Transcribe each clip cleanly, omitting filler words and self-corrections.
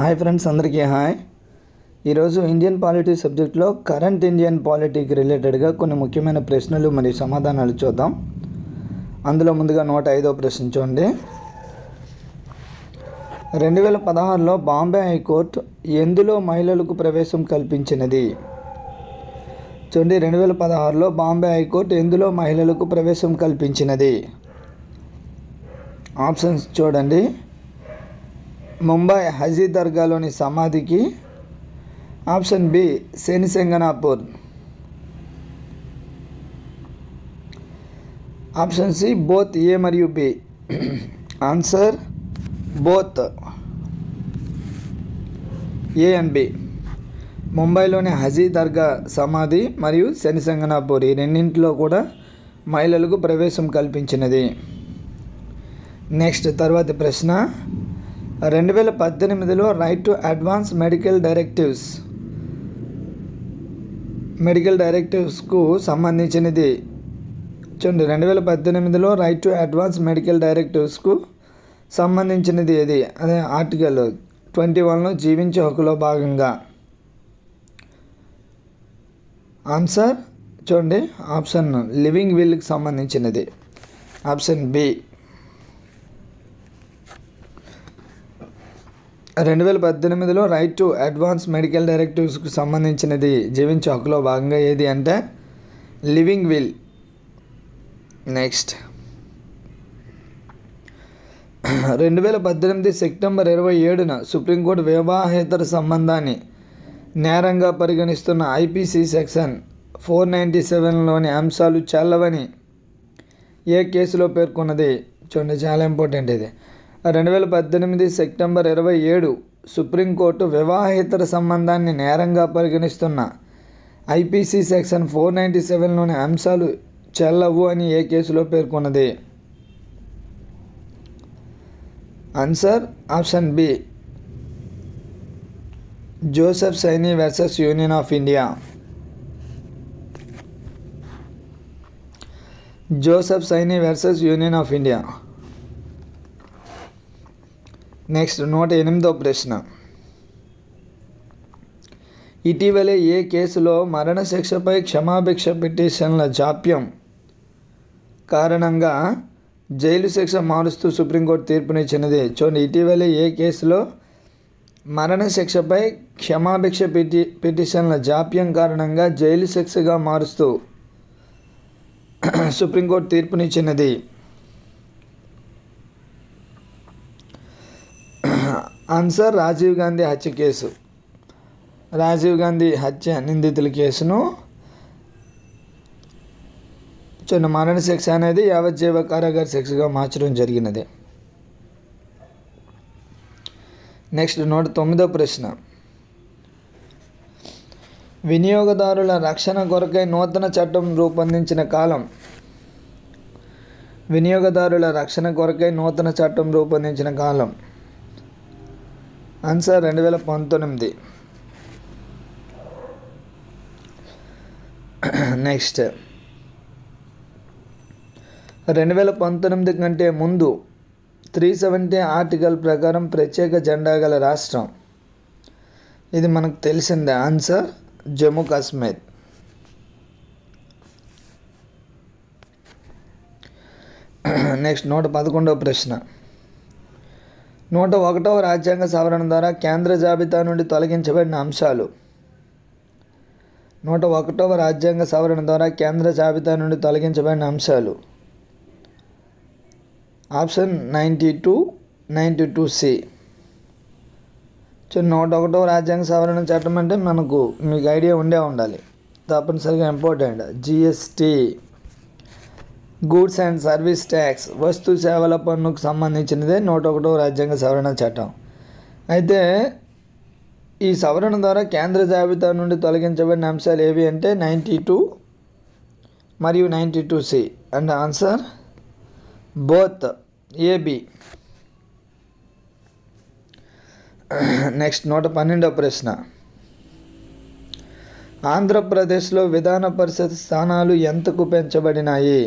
Hi friends, అందరికీ hi. ఈరోజు Indian polity సబ్జెక్ట్లో కరెంట్ ఇండియన్ పాలిటీకి రిలేటెడ్గా కొన్ని ముఖ్యమైన ప్రశ్నలు మరియు సమాధానాలు చూద్దాం. అందులో ముందుగా 105వ ప్రశ్న చూడండి. 2016లో బాంబే హైకోర్టు ఎందులో మహిళలకు ప్రవేశం కల్పించినది? చూడండి, 2016లో బాంబే హైకోర్టు ఎందులో మహిళలకు ప్రవేశం కల్పించినది? ఆప్షన్స్ చూడండి. ముంబై హజీ దర్గాలోని సమాధికి. Option B Shani Shingnapur. Option C both A మరియు B. Answer both A and B. ముంబైలోని హజీ దర్గా సమాధి మరియు శనిసింగనాపూర్ ఈ రెండింటిలో కూడా మహిళలకు ప్రవేశం కల్పించినది. నెక్స్ట్ తర్వాతి ప్రశ్న, 2018లో రైట్ టు అడ్వాన్స్ మెడికల్ డైరెక్టివ్స్కు సంబంధించినది. చూడండి, 2018లో రైట్ టు అడ్వాన్స్ మెడికల్ డైరెక్టివ్స్కు సంబంధించినది ఏది? అదే ఆర్టికల్ 21లో జీవించే హక్కులో భాగంగా. ఆన్సర్ చూడండి, ఆప్షన్ లివింగ్ విల్కి సంబంధించినది. Option B. 2018లో రైట్ టు అడ్వాన్స్ మెడికల్ డైరెక్టివ్స్కు సంబంధించినది జీవించే హక్కులో భాగంగా ఏది అంటే లివింగ్ విల్. నెక్స్ట్, 2018 సెప్టెంబర్ 27న సుప్రీంకోర్టు వివాహేతర సంబంధాన్ని నేరంగా పరిగణిస్తున్న ఐపీసీ సెక్షన్ 497లోని అంశాలు చెల్లవని ఏ కేసులో పేర్కొన్నది? చూడండి, చాలా ఇంపార్టెంట్ ఇది. 2018 సెప్టెంబర్ 27 సుప్రీంకోర్టు వివాహేతర సంబంధాన్ని నేరంగా పరిగణిస్తున్న ఐపీసీ సెక్షన్ 497లోని అంశాలు చెల్లవు అని ఏ కేసులో పేర్కొన్నది? Answer option B Joseph Shine versus Union of India. Joseph Shine versus Union of India. Next 108వ ప్రశ్న, ఇటీవలే ఏ కేసులో మరణశిక్షపై క్షమాభిక్ష పిటిషన్ల జాప్యం కారణంగా జైలు శిక్ష మారుస్తూ సుప్రీంకోర్టు తీర్పునిచ్చినది? చూడండి, ఇటీవలే ఏ కేసులో మరణశిక్షపై క్షమాభిక్ష పిటిషన్ల జాప్యం కారణంగా జైలు శిక్షగా మారుస్తూ సుప్రీంకోర్టు తీర్పునిచ్చినది? ఆన్సర్ రాజీవ్ గాంధీ హత్య కేసు. రాజీవ్ గాంధీ హత్య నిందితుల కేసును చిన్న మరణశిక్ష అనేది యావజ్జీవ కారాగార శిక్షగా మార్చడం జరిగినది. నెక్స్ట్ 109వ ప్రశ్న, వినియోగదారుల రక్షణ కొరకై నూతన చట్టం రూపొందించిన కాలం? వినియోగదారుల రక్షణ కొరకై నూతన చట్టం రూపొందించిన కాలం? ఆన్సర్ 2019. నెక్స్ట్, 2019 కంటే ముందు 370 ఆర్టికల్ ప్రకారం ప్రత్యేక జెండా గల రాష్ట్రం? ఇది మనకు తెలిసిందే. ఆన్సర్ జమ్మూ కాశ్మీర్. నెక్స్ట్ 111వ ప్రశ్న, 101వ రాజ్యాంగ సవరణ ద్వారా కేంద్ర జాబితా నుండి తొలగించబడిన అంశాలు? 101వ రాజ్యాంగ సవరణ ద్వారా కేంద్ర జాబితా నుండి తొలగించబడిన అంశాలు? Option 92, 92C. 101వ రాజ్యాంగ సవరణ చట్టం అంటే మీకు ఐడియా ఉండాలి, తప్పనిసరిగా important. GST, goods and service tax, వస్తు సేవల పన్నుకు సంబంధించినదే 101వ రాజ్యాంగ సవరణ చట్టం. అయితే ఈ సవరణ ద్వారా కేంద్ర జాబితా నుండి తొలగించబడిన అంశాలు ఏవి అంటే 92 మరియు 92C. And answer both A B. Next 112వ ప్రశ్న, ఆంధ్రప్రదేశ్లో విధాన పరిషత్ స్థానాలు ఎంతకు పెంచబడినాయి?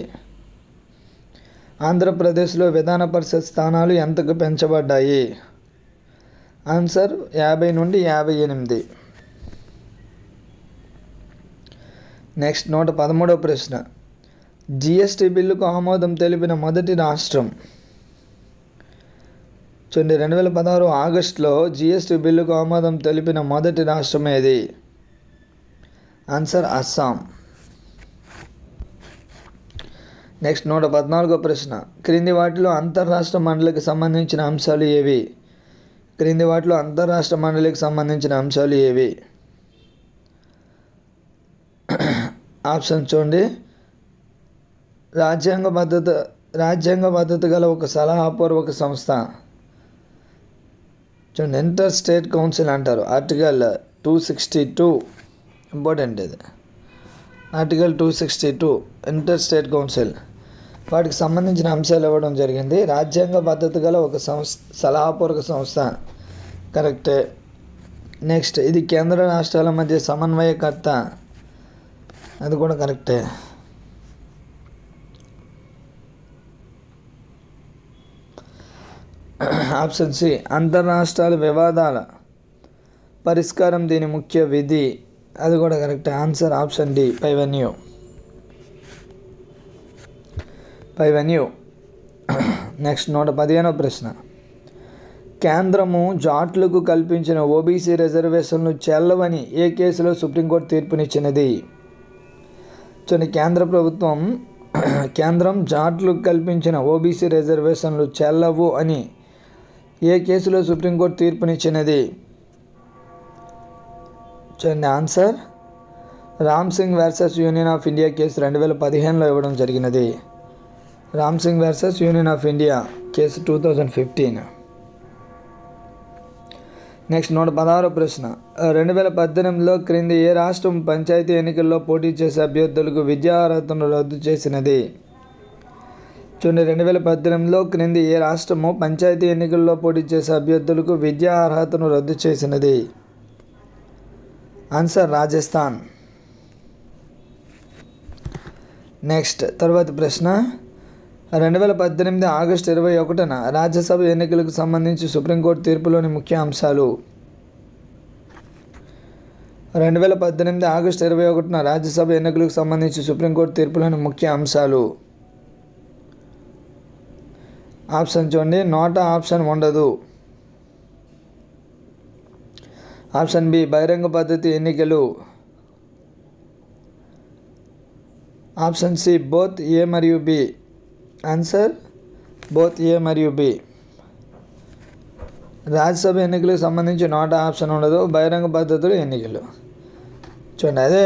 ఆంధ్రప్రదేశ్లో విధాన పరిషత్ స్థానాలు ఎంతకు పెంచబడ్డాయి? ఆన్సర్ 50 నుండి 58. నెక్స్ట్ 113వ ప్రశ్న. జిఎస్టీ బిల్లుకు ఆమోదం తెలిపిన మొదటి రాష్ట్రం. చూడండి, 2016 ఆగస్టులో జిఎస్టీ బిల్లుకు ఆమోదం తెలిపిన మొదటి రాష్ట్రం ఏది? ఆన్సర్ అస్సాం. నెక్స్ట్ 114వ ప్రశ్న. క్రింది వాటిలో అంతర్రాష్ట్ర మండలికి సంబంధించిన అంశాలు ఏవి? క్రింది వాటిలో అంతర్రాష్ట్ర మండలికి సంబంధించిన అంశాలు ఏవి? ఆప్షన్ చూడండి. రాజ్యాంగ భద్రత గల ఒక సలహాపూర్వక సంస్థ. చూడండి, ఇంటర్ స్టేట్ కౌన్సిల్ అంటారు. ఆర్టికల్ 262 ఇంపార్టెంట్ ఇది. Article 262 inter state council. వాటికి సంబంధించిన అంశాలు ఇవ్వడం జరిగింది. రాజ్యాంగ భద్రత గల ఒక సలహాపూర్వక సంస్థ కరెక్టే. నెక్స్ట్, ఇది కేంద్ర రాష్ట్రాల మధ్య సమన్వయకర్త. అది కూడా కరెక్టే. ఆప్షన్ సి, అంతర్రాష్ట్రాల వివాదాల పరిష్కారం దీని ముఖ్య విధి. అది కూడా కరెక్టే. ఆన్సర్ ఆప్షన్ డి, పైవెన్యూ. నెక్స్ట్ 115వ ప్రశ్న. కేంద్రము జాట్లకు కల్పించిన ఓబీసీ రిజర్వేషన్లు చెల్లవని ఏ కేసులో సుప్రీంకోర్టు తీర్పునిచ్చినది? చూడండి, కేంద్రం జాట్లకు కల్పించిన ఓబీసీ రిజర్వేషన్లు చెల్లవు అని ఏ కేసులో సుప్రీంకోర్టు తీర్పునిచ్చినది? చూడండి, answer Ram Singh versus Union of India case 2015లో ఇవ్వడం జరిగినది. Ram Singh versus Union of India case 2015. Next 116వ ప్రశ్న. 2018లో క్రింది ఏ రాష్ట్రం పంచాయతీ ఎన్నికల్లో పోటీ చేసే అభ్యర్థులకు విద్యా అర్హతను రద్దు చేసినది? చూడండి, 2018లో క్రింది ఏ రాష్ట్రము పంచాయతీ ఎన్నికల్లో పోటీ చేసే అభ్యర్థులకు విద్యా అర్హతను రద్దు చేసినది? ఆన్సర్ రాజస్థాన్. నెక్స్ట్ తర్వాతి ప్రశ్న. 2018 ఆగస్టు 21న రాజ్యసభ ఎన్నికలకు సంబంధించి సుప్రీంకోర్టు తీర్పులోని ముఖ్య అంశాలు. 2018 ఆగస్టు 21న రాజ్యసభ ఎన్నికలకు సంబంధించి సుప్రీంకోర్టు తీర్పులోని ముఖ్య అంశాలు. ఆప్షన్ చూడండి. నోటా ఆప్షన్ ఉండదు. ఆప్షన్ బి, బహిరంగ పద్ధతి ఎన్నికలు. ఆప్షన్ సి, బోత్ ఏ మరియు బి. ఆన్సర్ బోత్ ఏ మరియు బి. రాజ్యసభ ఎన్నికలకు సంబంధించి నోటా ఆప్షన్ ఉండదు. బహిరంగ పద్ధతులు ఎన్నికలు. చూడండి, అదే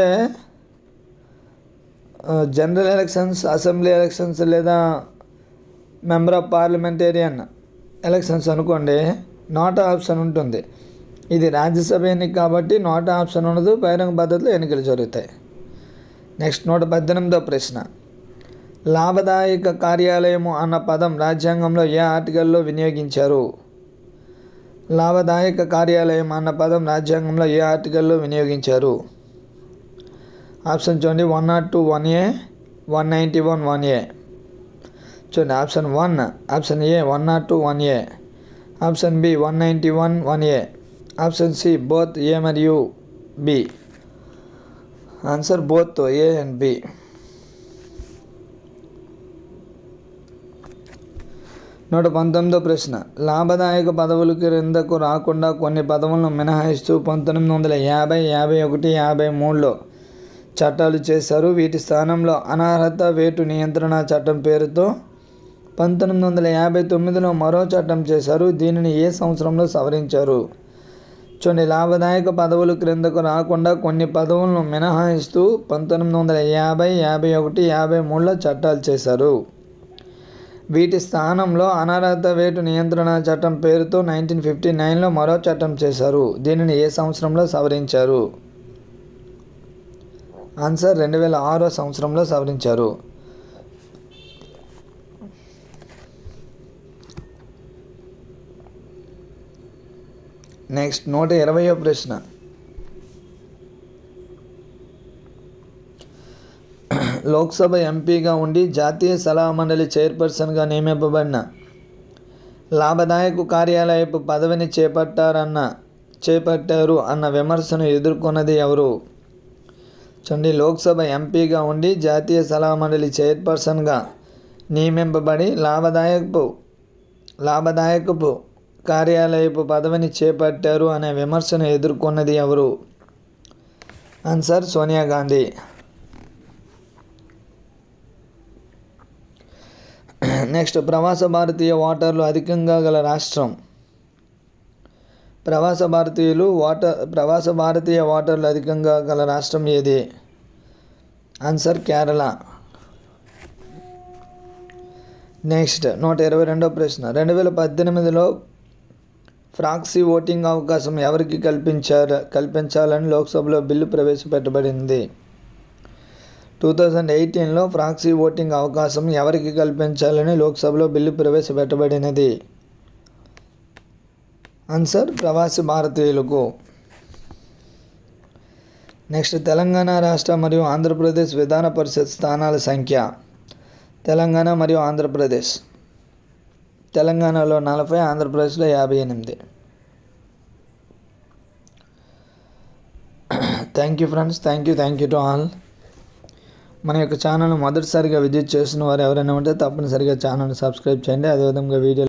జనరల్ ఎలక్షన్స్, అసెంబ్లీ ఎలక్షన్స్ లేదా మెంబర్ ఆఫ్ పార్లమెంటేరియన్ ఎలక్షన్స్ అనుకోండి, నోటా ఆప్షన్ ఉంటుంది. ఇది రాజ్యసభ ఎన్నిక కాబట్టి నోటా ఆప్షన్ ఉండదు. బహిరంగ పద్ధతిలో ఎన్నికలు జరుగుతాయి. నెక్స్ట్ 118వ ప్రశ్న. లాభదాయక కార్యాలయము అన్న పదం రాజ్యాంగంలో ఏ ఆర్టికల్లో వినియోగించారు? లాభదాయక కార్యాలయం అన్న పదం రాజ్యాంగంలో ఏ ఆర్టికల్లో వినియోగించారు? ఆప్షన్ చూడండి. 102 1A, 191 1A. చూడండి, option 1, option A 102 1A, option B 191 1A, option C both A మరియు B. Answer both A and B. 119వ ప్రశ్న. లాభదాయక పదవుల క్రిందకు రాకుండా కొన్ని పదవులను మినహాయిస్తూ 1950, 51, 53లో చట్టాలు చేశారు. వీటి స్థానంలో అనర్హత వేటు నియంత్రణ చట్టం పేరుతో 1959లో మరో చట్టం చేశారు. దీనిని ఏ సంవత్సరంలో సవరించారు? చూడండి, లాభదాయక పదవుల క్రిందకు రాకుండా కొన్ని పదవులను మినహాయిస్తూ 1950, 51, 53లో చట్టాలు చేశారు. వీటి స్థానంలో అనర్హత వేటు నియంత్రణ చట్టం పేరుతో 1959లో మరో చట్టం చేశారు. దీనిని ఏ సంవత్సరంలో సవరించారు? ఆన్సర్ 2006 సంవత్సరంలో సవరించారు. నెక్స్ట్ 120వ ప్రశ్న. లోక్సభ ఎంపీగా ఉండి జాతీయ సలహా మండలి చైర్పర్సన్గా నియమింపబడిన లాభదాయక కార్యాలయపు పదవిని చేపట్టారు అన్న విమర్శను ఎదుర్కొన్నది ఎవరు? చూడండి, లోక్సభ ఎంపీగా ఉండి జాతీయ సలహా మండలి చైర్పర్సన్గా నియమింపబడి లాభదాయకపు కార్యాలయపు పదవిని చేపట్టారు అనే విమర్శను ఎదుర్కొన్నది ఎవరు? ఆన్సర్ సోనియా గాంధీ. నెక్స్ట్, ప్రవాస భారతీయ ఓటర్లు అధికంగా గల రాష్ట్రం. ప్రవాస భారతీయ ఓటర్లు అధికంగా గల రాష్ట్రం ఏది? ఆన్సర్ కేరళ. నెక్స్ట్, 122వ ప్రశ్న. 2018లో ప్రాక్సీ ఓటింగ్ అవకాశం ఎవరికి కల్పించాలని లోక్సభలో బిల్లు ప్రవేశపెట్టబడింది? 2018లో ప్రాక్సీ ఓటింగ్ అవకాశం ఎవరికి కల్పించాలని లోక్సభలో బిల్లు ప్రవేశపెట్టబడినది? ఆన్సర్ ప్రవాసి భారతీయులకు. నెక్స్ట్, తెలంగాణ రాష్ట్ర మరియు ఆంధ్రప్రదేశ్ విధాన పరిషత్ స్థానాల సంఖ్య. తెలంగాణ మరియు ఆంధ్రప్రదేశ్. తెలంగాణలో 40, ఆంధ్రప్రదేశ్లో 58. Thank you friends, thank you to all. మన యొక్క ఛానల్ మొదటిసారిగా విజిట్ చేసిన వారు ఎవరైనా ఉంటే తప్పనిసరిగా ఛానల్ని సబ్స్క్రైబ్ చేయండి. అదేవిధంగా వీడియో